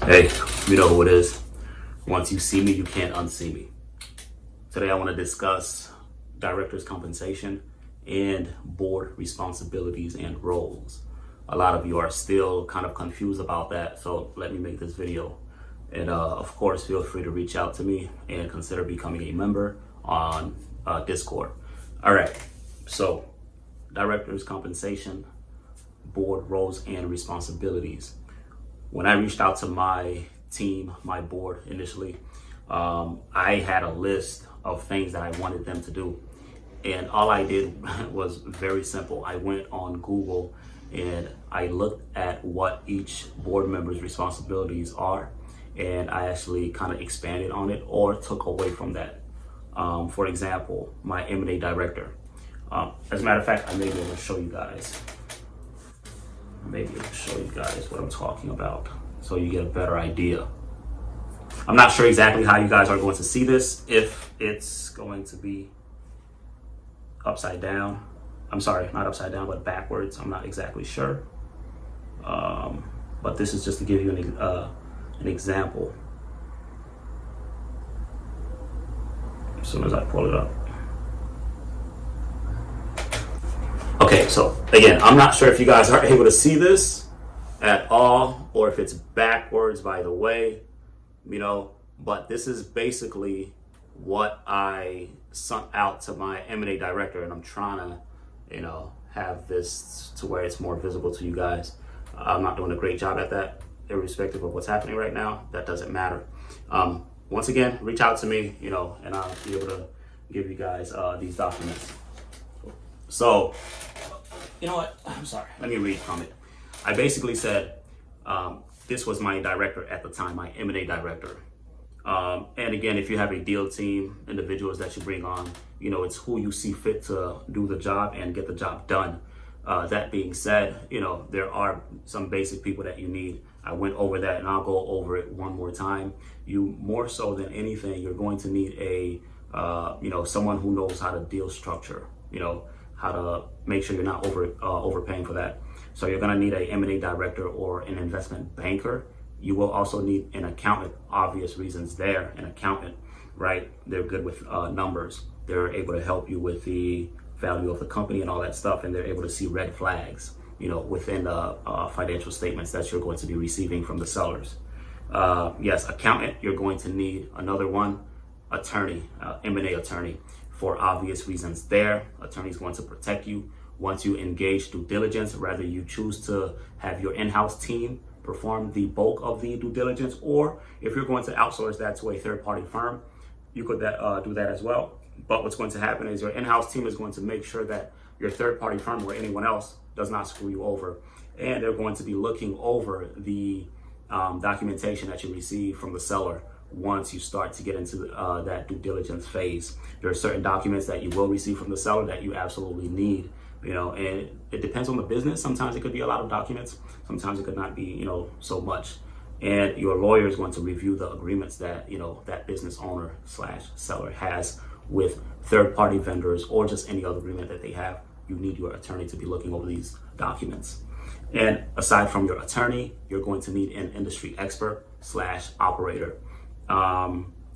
Hey, you know who it is. Once you see me, you can't unsee me. Today, I want to discuss directors' compensation and board responsibilities and roles. A lot of you are still kind of confused about that, so let me make this video. And of course, feel free to reach out to me and consider becoming a member on Discord. All right, so directors' compensation, board roles, and responsibilities. When I reached out to my team, my board initially, I had a list of things that I wanted them to do. And all I did was very simple. I went on Google and I looked at what each board member's responsibilities are. And I actually kind of expanded on it or took away from that. For example, my M&A director. As a matter of fact, I may be able to show you guys. What I'm talking about so you get a better idea. I'm not sure exactly how you guys are going to see this, if it's going to be upside down. I'm sorry, not upside down, but backwards. I'm not exactly sure. But this is just to give you an example. As soon as I pull it up. Okay, so again, I'm not sure if you guys are able to see this at all or if it's backwards, by the way, but this is basically what I sent out to my M&A director, and I'm trying to, have this to where it's more visible to you guys. I'm not doing a great job at that, irrespective of what's happening right now. That doesn't matter. Once again, reach out to me, and I'll be able to give you guys these documents. So, you know what? I'm sorry. Let me read from it. I basically said, this was my director at the time, my M&A director. And again, if you have a deal team, individuals that you bring on, it's who you see fit to do the job and get the job done. That being said, there are some basic people that you need. I went over that and I'll go over it one more time. You, more so than anything, you're going to need someone who knows how to deal structure, how to make sure you're not overpaying for that. So you're going to need a M&A director or an investment banker. You will also need an accountant. Obvious reasons there. An accountant, right? They're good with numbers. They're able to help you with the value of the company and all that stuff, and they're able to see red flags, within the financial statements that you're going to be receiving from the sellers. Yes, accountant. You're going to need another one, attorney, M&A attorney. For obvious reasons there, attorney's going to protect you. Once you engage due diligence, whether you choose to have your in-house team perform the bulk of the due diligence, or if you're going to outsource that to a third-party firm, you could do that as well. But what's going to happen is your in-house team is going to make sure that your third-party firm or anyone else does not screw you over. And they're going to be looking over the documentation that you receive from the seller. Once you start to get into that due diligence phase, there are certain documents that you will receive from the seller that you absolutely need, and it depends on the business. Sometimes it could be a lot of documents. Sometimes it could not be, so much. And your lawyer is going to review the agreements that, that business owner / seller has with third-party vendors or just any other agreement that they have. You need your attorney to be looking over these documents. And aside from your attorney, you're going to need an industry expert / operator.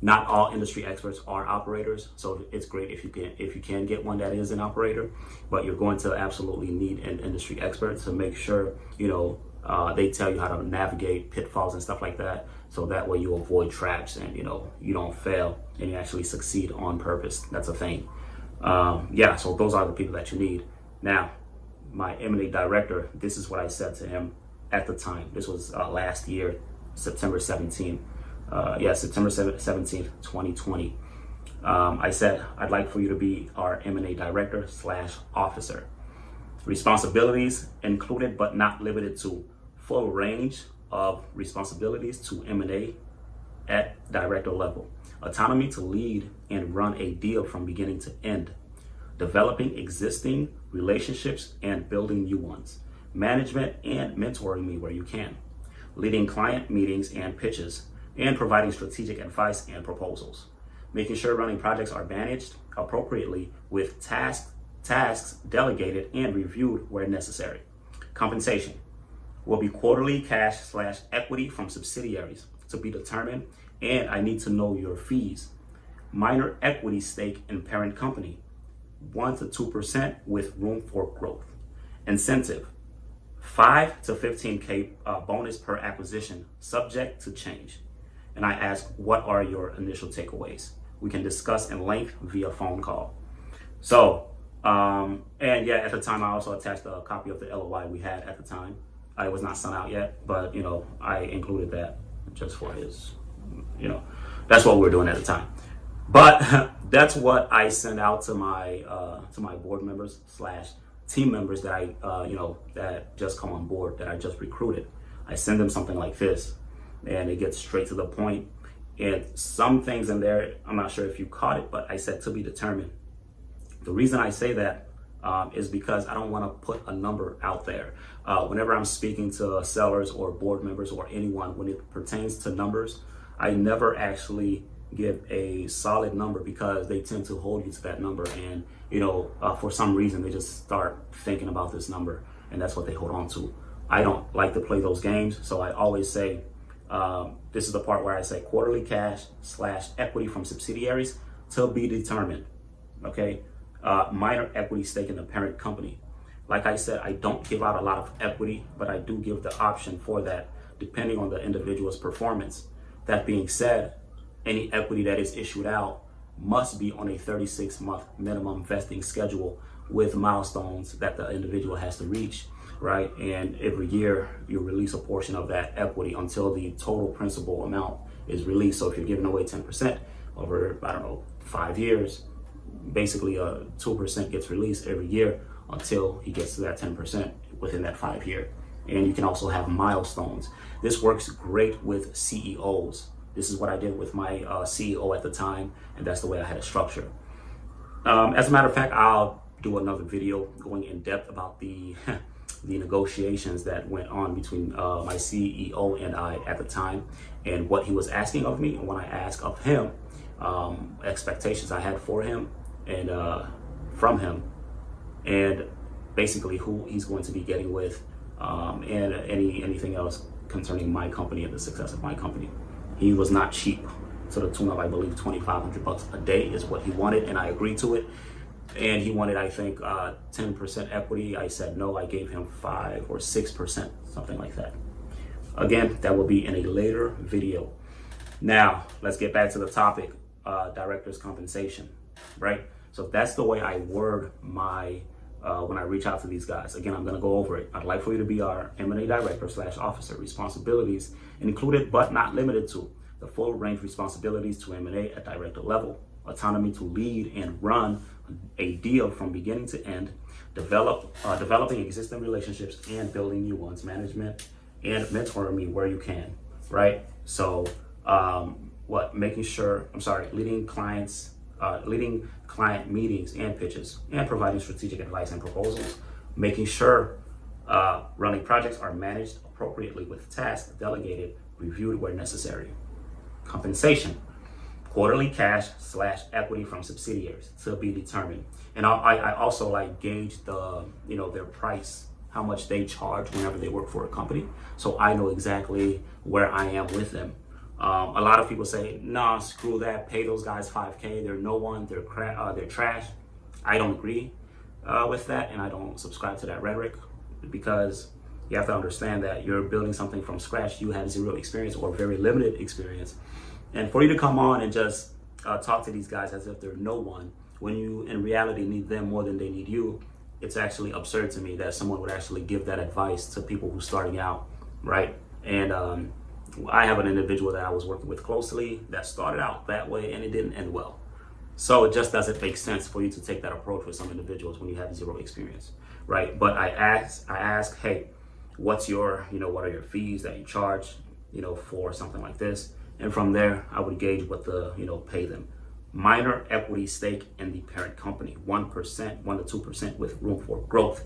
Not all industry experts are operators, so it's great if you can get one that is an operator, but you're going to absolutely need an industry expert to make sure they tell you how to navigate pitfalls and stuff like that, so that way you avoid traps and you don't fail and you actually succeed on purpose. That's a thing. So those are the people that you need. Now, my M&A director, this is what I said to him at the time. This was last year, September 17th. September 17th, 2020. I said, I'd like for you to be our M&A director / officer. Responsibilities included but not limited to full range of responsibilities to M&A at director level. Autonomy to lead and run a deal from beginning to end. Developing existing relationships and building new ones. Management and mentoring me where you can. Leading client meetings and pitches, and providing strategic advice and proposals. Making sure running projects are managed appropriately with tasks delegated and reviewed where necessary. Compensation. will be quarterly cash/equity from subsidiaries to be determined, and I need to know your fees. Minor equity stake in parent company, 1 to 2% with room for growth. Incentive, 5 to 15K bonus per acquisition, subject to change. And I ask, what are your initial takeaways? We can discuss in length via phone call. So, and yeah, at the time I also attached a copy of the LOI we had at the time. It was not sent out yet, but I included that just for his, that's what we were doing at the time. But that's what I send out to my board members / team members that I that just come on board, that I just recruited. I send them something like this, and it gets straight to the point. And some things in there, I'm not sure if you caught it, but I said to be determined. The reason I say that is because I don't want to put a number out there. Whenever I'm speaking to sellers or board members or anyone, when it pertains to numbers, I never actually give a solid number, because they tend to hold you to that number, and for some reason they just start thinking about this number, and that's what they hold on to. I don't like to play those games, so I always say, this is the part where I say quarterly cash/equity from subsidiaries to be determined. Okay, minor equity stake in the parent company. Like I said, I don't give out a lot of equity, but I do give the option for that depending on the individual's performance. That being said, any equity that is issued out must be on a 36-month minimum vesting schedule with milestones that the individual has to reach, right? And every year you release a portion of that equity until the total principal amount is released. So if you're giving away 10% over, 5 years, basically 2% gets released every year until he gets to that 10% within that 5 year. And you can also have milestones. This works great with CEOs. This is what I did with my CEO at the time, and that's the way I had it structured. As a matter of fact, I'll do another video going in depth about the the negotiations that went on between my CEO and I at the time, and what he was asking of me, and when I asked of him, expectations I had for him and from him, and basically who he's going to be getting with, and anything else concerning my company and the success of my company. He was not cheap, to the tune of, I believe, $2,500 a day is what he wanted, and I agreed to it. And he wanted, I think, 10% equity. I said no. I gave him 5 or 6%, something like that. Again, that will be in a later video. Now, let's get back to the topic, director's compensation, right? So that's the way I word my, when I reach out to these guys. Again, I'm going to go over it. I'd like for you to be our M&A director / officer. Responsibilities included but not limited to the full range responsibilities to M&A at director level, autonomy to lead and run a deal from beginning to end, developing existing relationships and building new ones, management and mentoring me where you can, right? So leading client meetings and pitches, and providing strategic advice and proposals, making sure running projects are managed appropriately with tasks delegated, reviewed where necessary. Compensation, quarterly cash/equity from subsidiaries to be determined. And I also gauge the, their price, how much they charge whenever they work for a company. So I know exactly where I am with them. A lot of people say, nah, screw that, pay those guys $5K, they're no one, they're trash. I don't agree with that, and I don't subscribe to that rhetoric, because you have to understand that you're building something from scratch. You have zero experience or very limited experience. And for you to come on and just talk to these guys as if they're no one, when you in reality need them more than they need you, it's actually absurd to me that someone would actually give that advice to people who's starting out, right? And I have an individual that I was working with closely that started out that way, and it didn't end well. So it just doesn't make sense for you to take that approach with some individuals when you have zero experience, right? But I ask, hey, what's your, what are your fees that you charge, for something like this? And from there, I would gauge what the, pay them. Minor equity stake in the parent company, 1%, 1 to 2% with room for growth.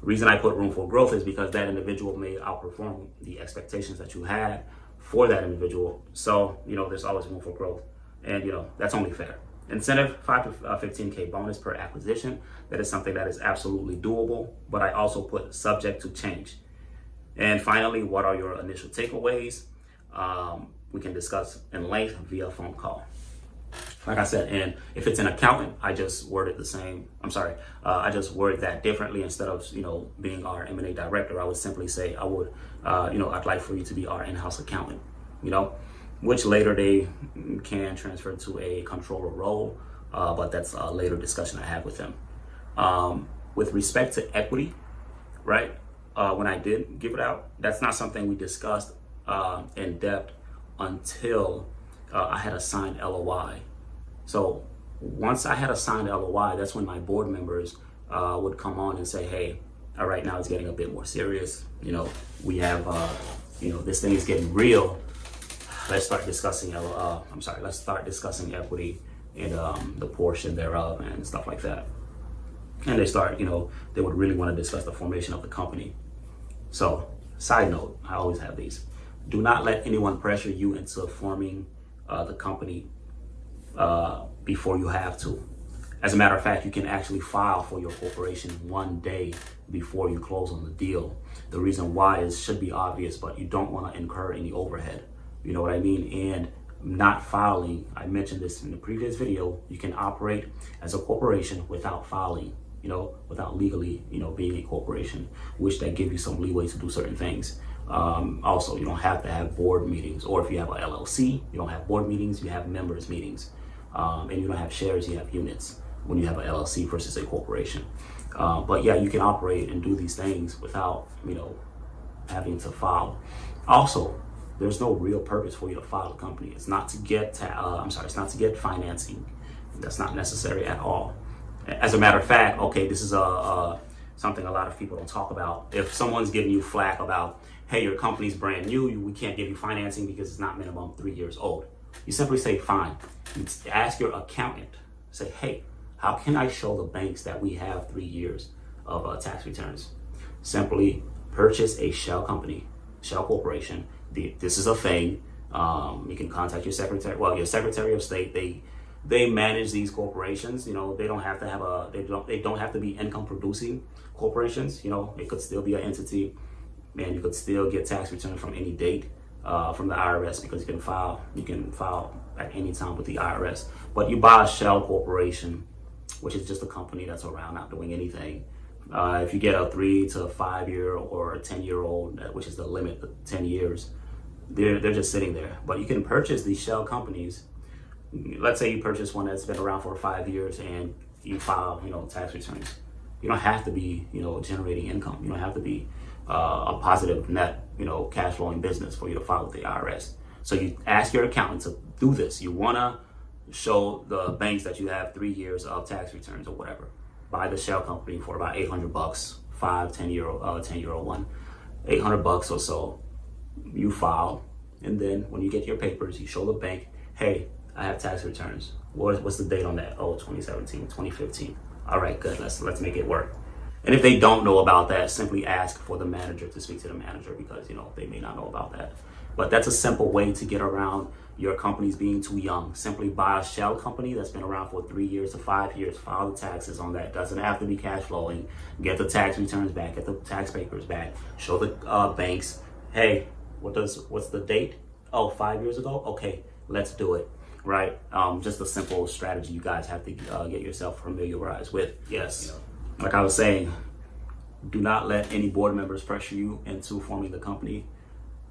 The reason I put room for growth is because that individual may outperform the expectations that you had for that individual. So, there's always room for growth. And, that's only fair. Incentive, 5 to 15K bonus per acquisition. That is something that is absolutely doable, but I also put subject to change. And finally, what are your initial takeaways? We can discuss in length via phone call. Like I said, and if it's an accountant, I just worded the same. I just worded that differently. Instead of being our M&A director, I would simply say I'd like for you to be our in-house accountant. Which later they can transfer to a controller role, but that's a later discussion I have with them. With respect to equity, right? When I did give it out, that's not something we discussed in depth until I had a signed LOI. So once I had a signed LOI, that's when my board members would come on and say, hey, all right, now it's getting a bit more serious. We have, this thing is getting real. Let's start discussing, let's start discussing equity and the portion thereof and stuff like that. And they start, they would really want to discuss the formation of the company. So, side note, I always have these. Do not let anyone pressure you into forming the company before you have to. As a matter of fact, you can actually file for your corporation one day before you close on the deal. The reason why should be obvious, but you don't want to incur any overhead. You know what I mean? And not filing, I mentioned this in the previous video, you can operate as a corporation without filing, without legally, being a corporation, which that give you some leeway to do certain things. Also, you don't have to have board meetings, or if you have a LLC, you don't have board meetings, you have members meetings. And you don't have shares, you have units when you have a LLC versus a corporation. But yeah, you can operate and do these things without, having to file. Also, there's no real purpose for you to file a company. It's not to get it's not to get financing. That's not necessary at all. As a matter of fact, okay, this is something a lot of people don't talk about. If someone's giving you flack about, hey, your company's brand new, we can't give you financing because it's not minimum 3 years old. You simply say, fine. You ask your accountant, say, hey, how can I show the banks that we have 3 years of tax returns? Simply purchase a shell company, shell corporation. This is a thing. You can contact your secretary. Well, your Secretary of State. They manage these corporations. They don't have to they don't have to be income producing corporations. It could still be an entity, and you could still get tax returns from any date from the IRS, because you can file at any time with the IRS. But you buy a shell corporation, which is just a company that's around not doing anything. If you get a 3 to 5 year or a 10-year-old, which is the limit, 10 years, they're just sitting there. But you can purchase these shell companies. Let's say you purchase one that's been around for 5 years and you file, tax returns. You don't have to be, generating income. You don't have to be a positive net, cash flowing business for you to file with the IRS. So you ask your accountant to do this. You want to show the banks that you have 3 years of tax returns or whatever. Buy the shell company for about $800, 5, 10-year-old one, $800 or so. You file, and then when you get your papers, you show the bank, hey, I have tax returns. What's the date on that? Oh, 2017, 2015. All right, good. Let's make it work. And if they don't know about that, simply ask for the manager to speak to the manager, because they may not know about that. But that's a simple way to get around your companies being too young. Simply buy a shell company that's been around for 3 years to 5 years. File the taxes on that. Doesn't have to be cash flowing. Get the tax returns back. Get the tax papers back. Show the banks, hey, what's the date? Oh, 5 years ago. Okay, let's do it. Right? Just a simple strategy you guys have to get yourself familiarized with. Yes. Like I was saying, do not let any board members pressure you into forming the company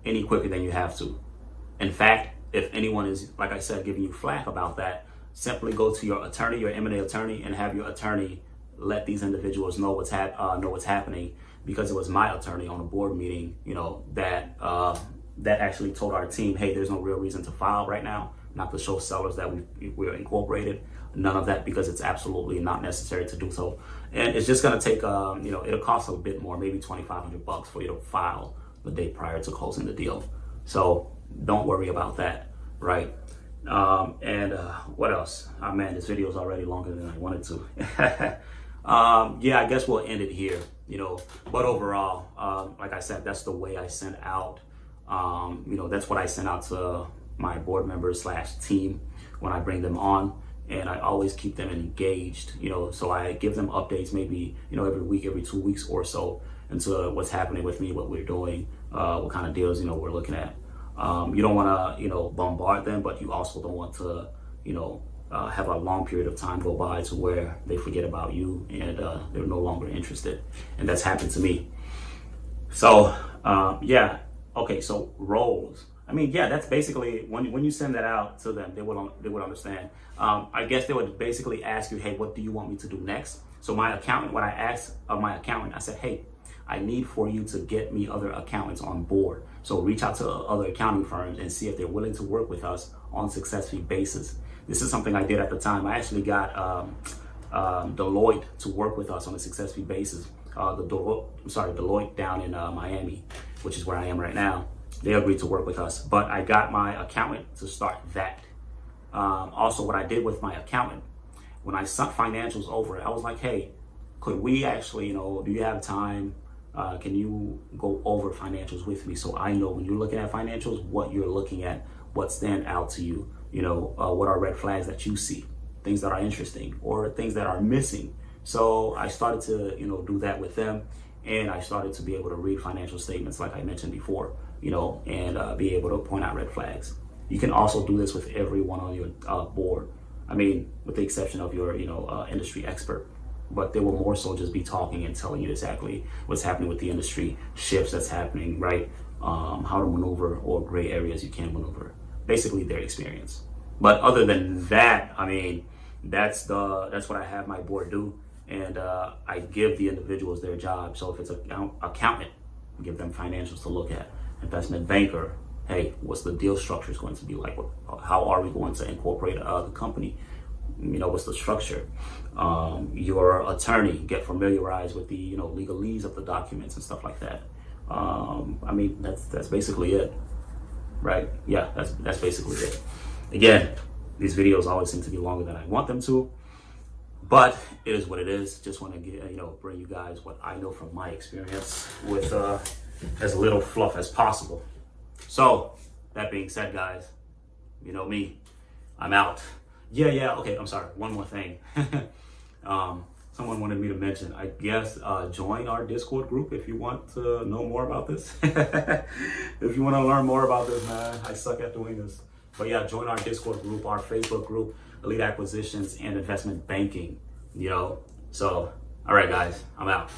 any quicker than you have to. In fact, if anyone is, like I said, giving you flack about that, simply go to your attorney, your M&A attorney, and have your attorney let these individuals know what's happening. Because it was my attorney on a board meeting, that actually told our team, hey, there's no real reason to file right now, not to show sellers that we're incorporated. None of that, because it's absolutely not necessary to do so. And it's just going to take, it'll cost a bit more, maybe $2,500 for you to file the day prior to closing the deal. So don't worry about that, right? What else? Oh man, this video is already longer than I wanted to. Yeah, I guess we'll end it here, but overall, like I said, that's the way I sent out, that's what I sent out to my board members / team when I bring them on. And I always keep them engaged, so I give them updates maybe, every week, every 2 weeks or so. into what's happening with me, what we're doing, what kind of deals, we're looking at. You don't want to, bombard them, but you also don't want to, have a long period of time go by to where they forget about you and they're no longer interested. And that's happened to me. So, yeah. Okay. So roles. I mean, yeah, that's basically when you send that out to them, they would understand. I guess they would basically ask you, hey, what do you want me to do next? So my accountant, what I asked of my accountant, I said, hey, I need for you to get me other accountants on board. So reach out to other accounting firms and see if they're willing to work with us on a success fee basis. This is something I did at the time. I actually got Deloitte to work with us on a success fee basis. Deloitte down in Miami, which is where I am right now. They agreed to work with us, but I got my accountant to start that. Also, what I did with my accountant, when I sent financials over, I was like, hey, could we actually, do you have time? Can you go over financials with me so I know when you're looking at financials, what you're looking at, what stand out to you, what are red flags that you see, things that are interesting or things that are missing. So I started to, do that with them, and I started to be able to read financial statements like I mentioned before, and be able to point out red flags. You can also do this with everyone on your board. I mean, with the exception of your, industry expert. But they will more so just be talking and telling you exactly what's happening with the industry, shifts that's happening, right? How to maneuver or gray areas you can maneuver. Basically their experience. But other than that, I mean, that's what I have my board do. And I give the individuals their job. So if it's an accountant, give them financials to look at. Investment banker, hey, what's the deal structure is going to be like? How are we going to incorporate the company? What's the structure? Your attorney, get familiarized with the legalese of the documents and stuff like that. I mean, that's basically it, right? Yeah, that's basically it. Again, these videos always seem to be longer than I want them to, but it is what it is. Just want to get bring you guys what I know from my experience with as little fluff as possible. So that being said, guys, you know me, I'm out. Yeah. Okay, I'm sorry. One more thing. Someone wanted me to mention, I guess, join our Discord group if you want to know more about this. If you want to learn more about this, man, I suck at doing this. But yeah, join our Discord group, our Facebook group, Elite Acquisitions and Investment Banking, So, all right, guys, I'm out.